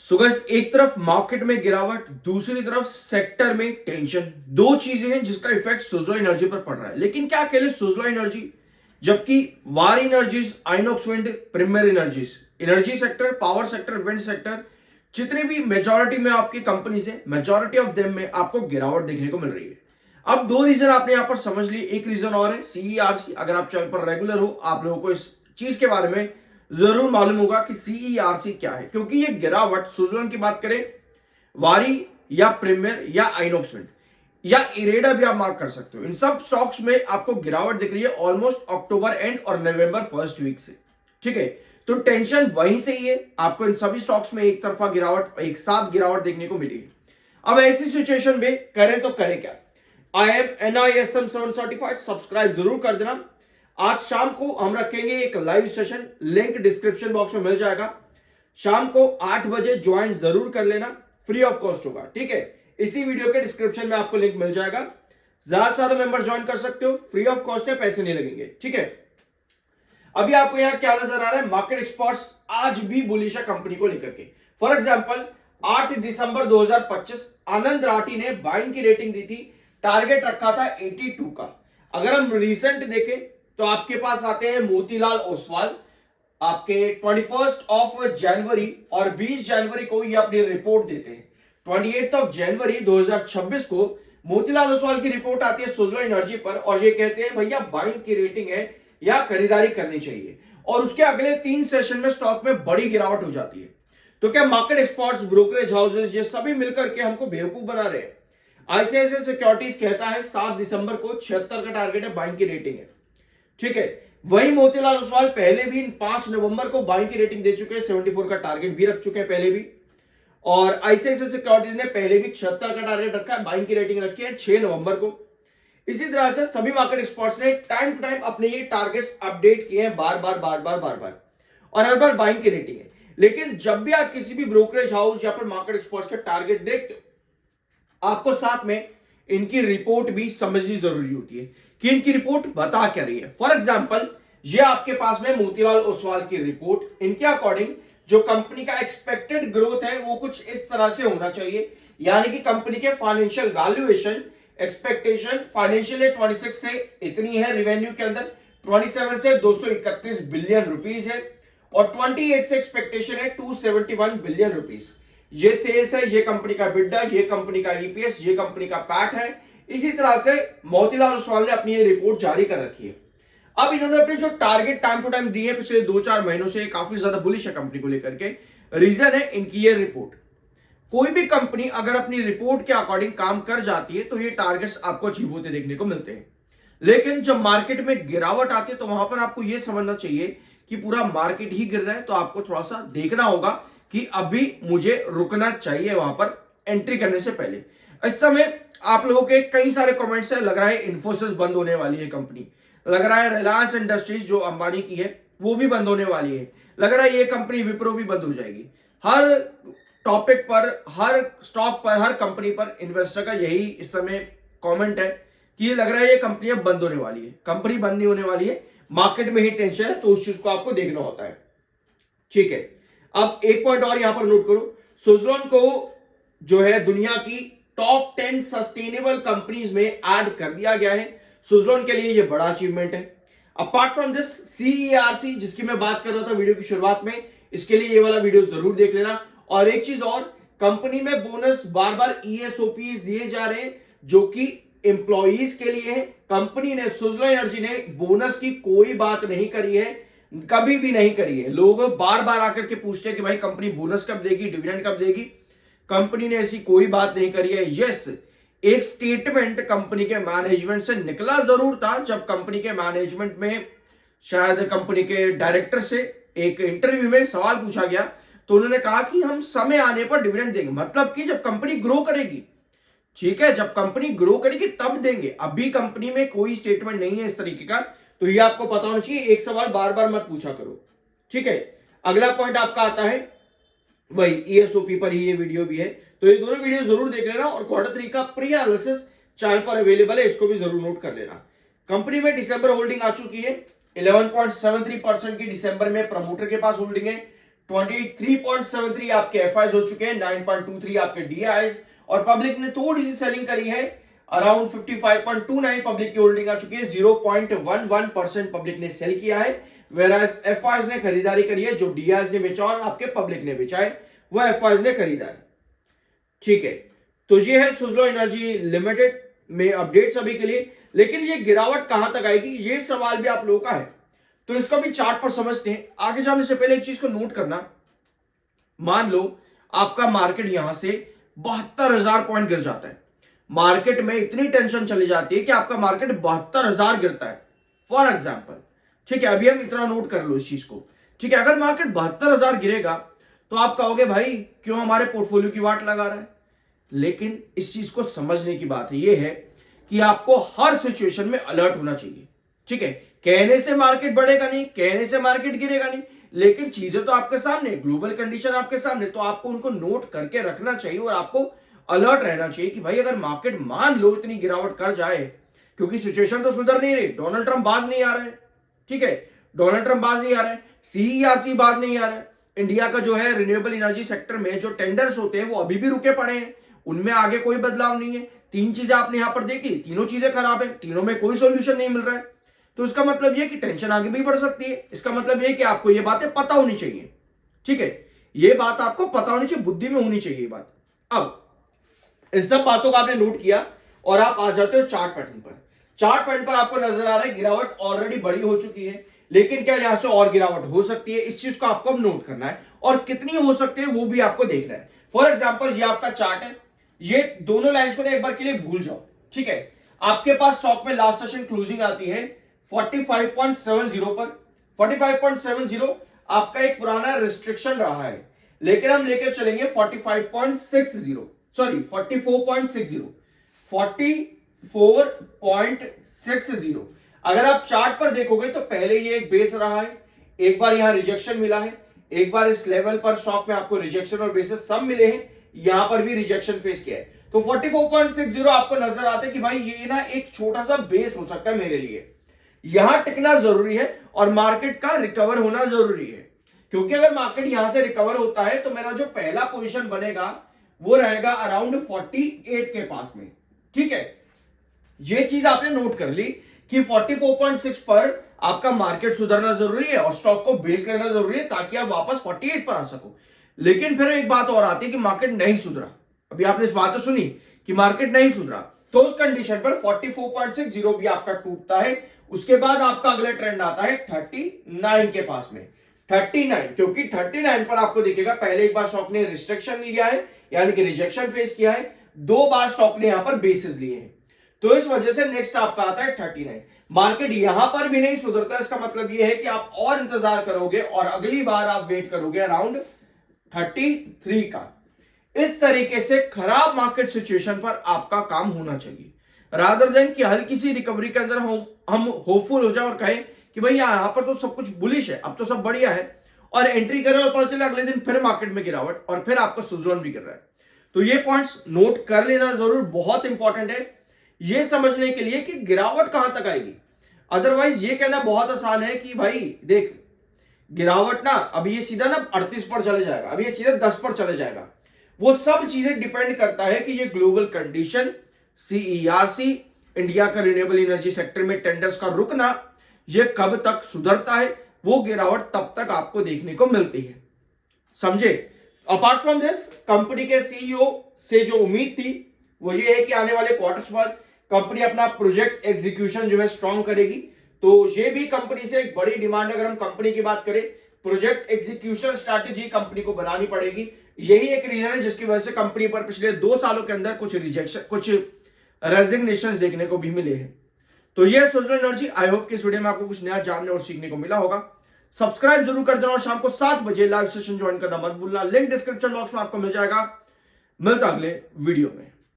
So guys, एक तरफ market में गिरावट, दूसरी तरफ सेक्टर में टेंशन। दो चीजें हैं जिसका इफेक्ट सुज़लोन एनर्जी पर पड़ रहा है। लेकिन क्या अकेले सुज़लोन एनर्जी, जबकि Waaree energies, Inox wind, premier energies, energy sector, power sector, wind sector, जितने भी मेजॉरिटी में आपकी कंपनीज है, मेजॉरिटी ऑफ देम में आपको गिरावट देखने को मिल रही है। अब दो रीजन आपने यहां पर समझ ली, एक रीजन और है सीईआरसी। अगर आप चैनल पर रेगुलर हो, आप लोगों को इस चीज के बारे में जरूर मालूम होगा कि सीईआरसी क्या है, क्योंकि ये गिरावट सुज़लोन की बात करें, वारी या प्रीमियर या आइनॉक्स विंड या इरेडा भी आप मार्क कर सकते हो, इन सब स्टॉक्स में आपको गिरावट दिख रही है ऑलमोस्ट अक्टूबर एंड और नवंबर फर्स्ट वीक से। ठीक है, तो टेंशन वहीं से ही है। आपको इन सभी स्टॉक्स में एक तरफा गिरावट, एक साथ गिरावट देखने को मिली है। अब ऐसी सिचुएशन में करें तो करें क्या? I am NISM 7 certified, subscribe जरूर कर देना। आज शाम को हम रखेंगे एक live session, link description box में मिल जाएगा। शाम को 8 बजे ज्वाइन जरूर कर लेना, फ्री ऑफ कॉस्ट होगा। ठीक है, इसी वीडियो के डिस्क्रिप्शन में आपको लिंक मिल जाएगा। ज्यादा से ज्यादा मेंबर ज्वाइन कर सकते हो, फ्री ऑफ कॉस्ट है, पैसे नहीं लगेंगे। ठीक है, अभी आपको यहां क्या नजर आ रहा है? मार्केट एक्सपर्ट्स आज भी बुलिश है कंपनी को लेकर के। फॉर एग्जांपल 8 दिसंबर 2025 आनंद राठी ने बाइंग की रेटिंग दी थी, टारगेट रखा था 82 का। अगर हम रिसेंट देखें तो आपके पास आते हैं मोतीलाल ओसवाल, आपके 21 जनवरी और 20 जनवरी को ये अपनी रिपोर्ट देते हैं। 28 जनवरी 2026 को मोतीलाल ओसवाल की रिपोर्ट आती है सुज़लोन एनर्जी पर, और ये कहते हैं भैया बाइंग की रेटिंग है या खरीदारी करनी चाहिए। और उसके अगले 3 सेशन में स्टॉक में बड़ी गिरावट हो जाती है। तो क्या मार्केट एक्सपर्ट्स, ब्रोकरेज हाउसेज, ये सभी मिलकर के हमको बेवकूफ बना रहे हैं? आईसीआईसीआई सिक्योरिटीज कहता है 7 दिसंबर को 76 का टारगेट है, बाइंग की रेटिंग है। ठीक है, वही मोतीलाल ओसवाल पहले भी 5 नवंबर को बाइंग की रेटिंग दे चुके हैं, 74 का टारगेट भी रख चुके हैं पहले भी। और आईसीआईसीआई सिक्योरिटीज ने पहले भी 76 का टारगेट रखा है, बाइंग की रेटिंग रखी है 6 नवंबर को। इसी तरह से सभी मार्केट एक्सपर्ट्स ने टाइम टू टाइम अपने ये टारगेट्स अपडेट किए हैं, बार बार बार बार बार बार, और हर बार बाइंग की रेटिंग है। लेकिन जब भी आप किसी भी ब्रोकरेज हाउस या फिर मार्केट एक्सपर्ट्स का टारगेट देखते हो, आपको साथ में इनकी रिपोर्ट भी समझनी जरूरी होती है कि इनकी रिपोर्ट बता क्या रही है। फॉर एग्जाम्पल, ये आपके पास में मोतीलाल ओसवाल की रिपोर्ट, इनके अकॉर्डिंग जो कंपनी का एक्सपेक्टेड ग्रोथ है वो कुछ इस तरह से होना चाहिए। यानी कि कंपनी के financial valuation expectation financial year 26 से इतनी है, रेवेन्यू के अंदर 27 से 231 बिलियन रुपीस है, और 28 से एक्सपेक्टेशन है 271 बिलियन रुपीस। ये सेल्स है, ये कंपनी का बिड्डा, ये कंपनी का ईपीएस, ये कंपनी का पैट है। इसी तरह से मोतीलाल ओसवाल ने अपनी ये रिपोर्ट जारी कर रखी है। अब इन्होंने अपने जो टारगेट टाइम टू टाइम दिए पिछले 2-4 महीनों से, काफी ज्यादा बुलिश है कंपनी को लेकर के। रीजन है इनकी ये रिपोर्ट। कोई भी कंपनी अगर अपनी रिपोर्ट के अकॉर्डिंग काम कर जाती है तो ये टारगेट्स आपको अचीव होते देखने को मिलते हैं। लेकिन जब मार्केट में गिरावट आती है तो वहां पर आपको यह समझना चाहिए कि पूरा मार्केट ही गिर रहा है, तो आपको थोड़ा सा देखना होगा कि अभी मुझे रुकना चाहिए वहां पर एंट्री करने से पहले। इस समय आप लोगों के कई सारे कमेंट्स है, लग रहा है इन्फोसिस बंद होने वाली है कंपनी, लग रहा है रिलायंस इंडस्ट्रीज जो अंबानी की है वो भी बंद होने वाली है, लग रहा है ये कंपनी विप्रो भी बंद हो जाएगी। हर टॉपिक पर, हर स्टॉक पर, हर कंपनी पर इन्वेस्टर का यही इस समय कमेंट है कि ये लग रहा है ये कंपनी अब बंद होने वाली है। कंपनी बंद नहीं होने वाली है, मार्केट में ही टेंशन है, तो उस चीज को आपको देखना होता है। ठीक है, अब एक पॉइंट और यहां पर नोट करो, सुज़लोन को जो है दुनिया की टॉप 10 सस्टेनेबल कंपनीज में ऐड कर दिया गया है। सुज़लोन के लिए यह बड़ा अचीवमेंट है। अपार्ट फ्रॉम दिस सीईआरसी जिसकी मैं बात कर रहा था वीडियो की शुरुआत में, इसके लिए ये वाला वीडियो जरूर देख लेना। और एक चीज और, कंपनी में बोनस बार बार ईएसओपी दिए जा रहे हैं जो कि एम्प्लॉइज के लिए है। कंपनी ने, सुज़लोन एनर्जी ने बोनस की कोई बात नहीं करी है, कभी भी नहीं करी है। लोग बार बार आकर के पूछते हैं कि भाई कंपनी बोनस कब देगी, डिविडेंड कब देगी। कंपनी ने ऐसी कोई बात नहीं करी है। यस, एक स्टेटमेंट कंपनी के मैनेजमेंट से निकला जरूर था, जब कंपनी के मैनेजमेंट में शायद कंपनी के डायरेक्टर से एक इंटरव्यू में सवाल पूछा गया, तो उन्होंने कहा कि हम समय आने पर डिविडेंड देंगे, मतलब कि जब कंपनी ग्रो करेगी। ठीक है, जब कंपनी ग्रो करेगी तब देंगे। अभी कंपनी में कोई स्टेटमेंट नहीं है इस तरीके का, तो ये आपको पता होना चाहिए। एक सवाल बार बार मत पूछा करो। ठीक है, अगला पॉइंट आपका आता है वही ईएसओपी पर ही ये वीडियो भी है, तो ये दोनों वीडियो जरूर देख लेना। और Q3 का प्री एनालिसिस चैनल पर अवेलेबल है, इसको भी जरूर नोट कर लेना। कंपनी में दिसंबर होल्डिंग आ चुकी है 11.73% की, दिसंबर में प्रमोटर के पास होल्डिंग है। 23.73 आपके एफआईज हो चुके हैं, 9.23 आपके डीआईज, और पब्लिक ने थोड़ी सी सेलिंग करी है, अराउंड 55.29 पब्लिक की होल्डिंग आ चुकी है, 0.11% पब्लिक ने सेल किया है, वेराज एफआईज ने खरीदारी करी है, जो डीआईज ने बेचा और आपके पब्लिक ने बेचा है वो एफआईज ने खरीदा है। ठीक है, तो ये है सुज़लोन एनर्जी लिमिटेड में अपडेट्स अभी के लिए। लेकिन ये गिरावट कहां तक आएगी, ये सवाल भी आप लोगों का है, तो इसको भी चार्ट पर समझते हैं। आगे जाने से पहले एक चीज को नोट करना, मान लो आपका मार्केट यहां से 72,000 पॉइंट गिर जाता है, मार्केट में इतनी टेंशन चली जाती है कि आपका मार्केट 72,000 गिरता है फॉर एग्जाम्पल। ठीक है, अभी हम इतना नोट कर लो इस चीज को। ठीक है, अगर मार्केट 72,000 गिरेगा तो आप कहोगे भाई क्यों हमारे पोर्टफोलियो की वाट लगा रहा है, लेकिन इस चीज को समझने की बात यह है कि आपको हर सिचुएशन में अलर्ट होना चाहिए। ठीक है, कहने से मार्केट बढ़ेगा नहीं, कहने से मार्केट गिरेगा नहीं, लेकिन चीजें तो आपके सामने, ग्लोबल कंडीशन आपके सामने, तो आपको उनको नोट करके रखना चाहिए और आपको अलर्ट रहना चाहिए कि भाई अगर मार्केट मान लो इतनी गिरावट कर जाए, क्योंकि सिचुएशन तो सुधर नहीं रही, डोनाल्ड ट्रंप बाज नहीं आ रहा है। ठीक है, डोनाल्ड ट्रंप बाज नहीं आ रहा है, सीईआरसी बाज नहीं आ रहा है, इंडिया का जो है रिन्यूएबल एनर्जी सेक्टर में जो टेंडर्स होते हैं वो अभी भी रुके पड़े हैं, उनमें आगे कोई बदलाव नहीं है। तीन चीजें आपने यहां पर देख ली, तीनों चीजें खराब है, तीनों में कोई सॉल्यूशन नहीं मिल रहा है, तो इसका मतलब यह कि टेंशन आगे भी बढ़ सकती है। इसका मतलब यह कि आपको ये बातें पता होनी चाहिए। ठीक है, ये बात आपको पता होनी चाहिए, बुद्धि में होनी चाहिए ये बात। अब इन सब बातों को आपने नोट किया और आप आ जाते हो चार्ट पैटर्न पर। चार्ट पैटर्न पर आपको नजर आ रहा है गिरावट ऑलरेडी बड़ी हो चुकी है, लेकिन क्या यहां से और गिरावट हो सकती है, इस चीज को आपको अब नोट करना है, और कितनी हो सकती है वो भी आपको देखना है। फॉर एग्जाम्पल ये आपका चार्ट है, ये दोनों लाइंस को एक बार के लिए भूल जाओ। ठीक है, आपके पास स्टॉक में लास्ट सेशन क्लोजिंग आती है 45.70 पर। 45.70 आपका एक पुराना रिस्ट्रिक्शन रहा है, लेकिन हम लेकर चलेंगे 45.60, सॉरी 44.60, 44.60। अगर आप चार्ट पर देखोगे तो पहले ये एक बेस रहा है, एक बार यहां रिजेक्शन मिला है, एक बार इस लेवल पर स्टॉक में आपको रिजेक्शन और बेसिस सब मिले हैं, यहां पर भी रिजेक्शन फेस किया है, तो 44.60 आपको नजर आता है कि भाई ये ना एक छोटा सा बेस हो सकता है मेरे लिए, यहां टिकना जरूरी है और मार्केट का रिकवर होना जरूरी है, क्योंकि अगर मार्केट यहां से रिकवर होता है तो मेरा जो पहला पोजीशन बनेगा वो रहेगा अराउंड 48 के पास में। ठीक है, ये चीज आपने नोट कर ली कि 44.6 पर आपका मार्केट सुधरना जरूरी है और स्टॉक को बेस लेना जरूरी है ताकि आप वापस 48 पर आ सको। लेकिन फिर एक बात और आती है कि मार्केट नहीं सुधरा, अभी आपने इस बात तो सुनी कि मार्केट नहीं सुधरा, तो उस कंडीशन पर 44.60 भी आपका टूटता है, उसके बाद आपका अगला ट्रेंड आता है 39 के पास में। 39, क्योंकि 39 पर आपको दिखेगा पहले एक बार स्टॉक ने रिस्ट्रिक्शन लिया है, यानी कि रिजेक्शन फेस किया है, दो बार स्टॉक ने यहां पर बेसिस लिए हैं, तो इस वजह से नेक्स्ट आपका आता है 39। मार्केट यहां पर भी नहीं सुधरता, इसका मतलब यह है कि आप और इंतजार करोगे और अगली बार आप वेट करोगे अराउंड 33 का। इस तरीके से खराब मार्केट सिचुएशन पर आपका काम होना चाहिए, रादर देन कि हल्की सी रिकवरी के अंदर हम होपफुल हो जाए और कहें कि भाई यहां पर तो सब कुछ बुलिश है, अब तो सब बढ़िया है, और एंट्री करें और पता चले अगले दिन फिर मार्केट में गिरावट और फिर आपका सुज़लोन भी गिर रहा है। तो ये पॉइंट्स नोट कर लेना जरूर, बहुत इंपॉर्टेंट है ये समझने के लिए कि गिरावट कहां तक आएगी। अदरवाइज ये कहना बहुत आसान है कि भाई देख गिरावट ना अभी ये सीधा ना 38 पर चले जाएगा, अभी ये सीधा 10 पर चले जाएगा, वो सब चीजें डिपेंड करता है कि ये ग्लोबल कंडीशन, सीईआरसी, इंडिया का रिन्यूएबल एनर्जी सेक्टर में टेंडर्स का रुकना, ये कब तक सुधरता है, वो गिरावट तब तक आपको देखने को मिलती है, समझे। अपार्ट फ्रॉम दिस कंपनी के सीईओ से जो उम्मीद थी वो ये है कि आने वाले क्वार्टर्स पर कंपनी अपना प्रोजेक्ट एग्जीक्यूशन जो है स्ट्रॉन्ग करेगी, तो ये भी कंपनी से एक बड़ी डिमांड। अगर हम कंपनी की बात करें, प्रोजेक्ट एग्जीक्यूशन स्ट्रैटेजी कंपनी को बनानी पड़ेगी, यही एक रीजन है जिसकी वजह से कंपनी पर पिछले 2 सालों के अंदर कुछ रिजेक्शन, कुछ रेजिग्नेशन देखने को भी मिले हैं। तो ये सुज़लोन एनर्जी, आई होप कि इस वीडियो में आपको कुछ नया जानने और सीखने को मिला होगा। सब्सक्राइब जरूर कर देना और शाम को 7 बजे लाइव सेशन ज्वाइन करना मत भूलना, लिंक डिस्क्रिप्शन बॉक्स में आपको मिल जाएगा। मिलता अगले वीडियो में।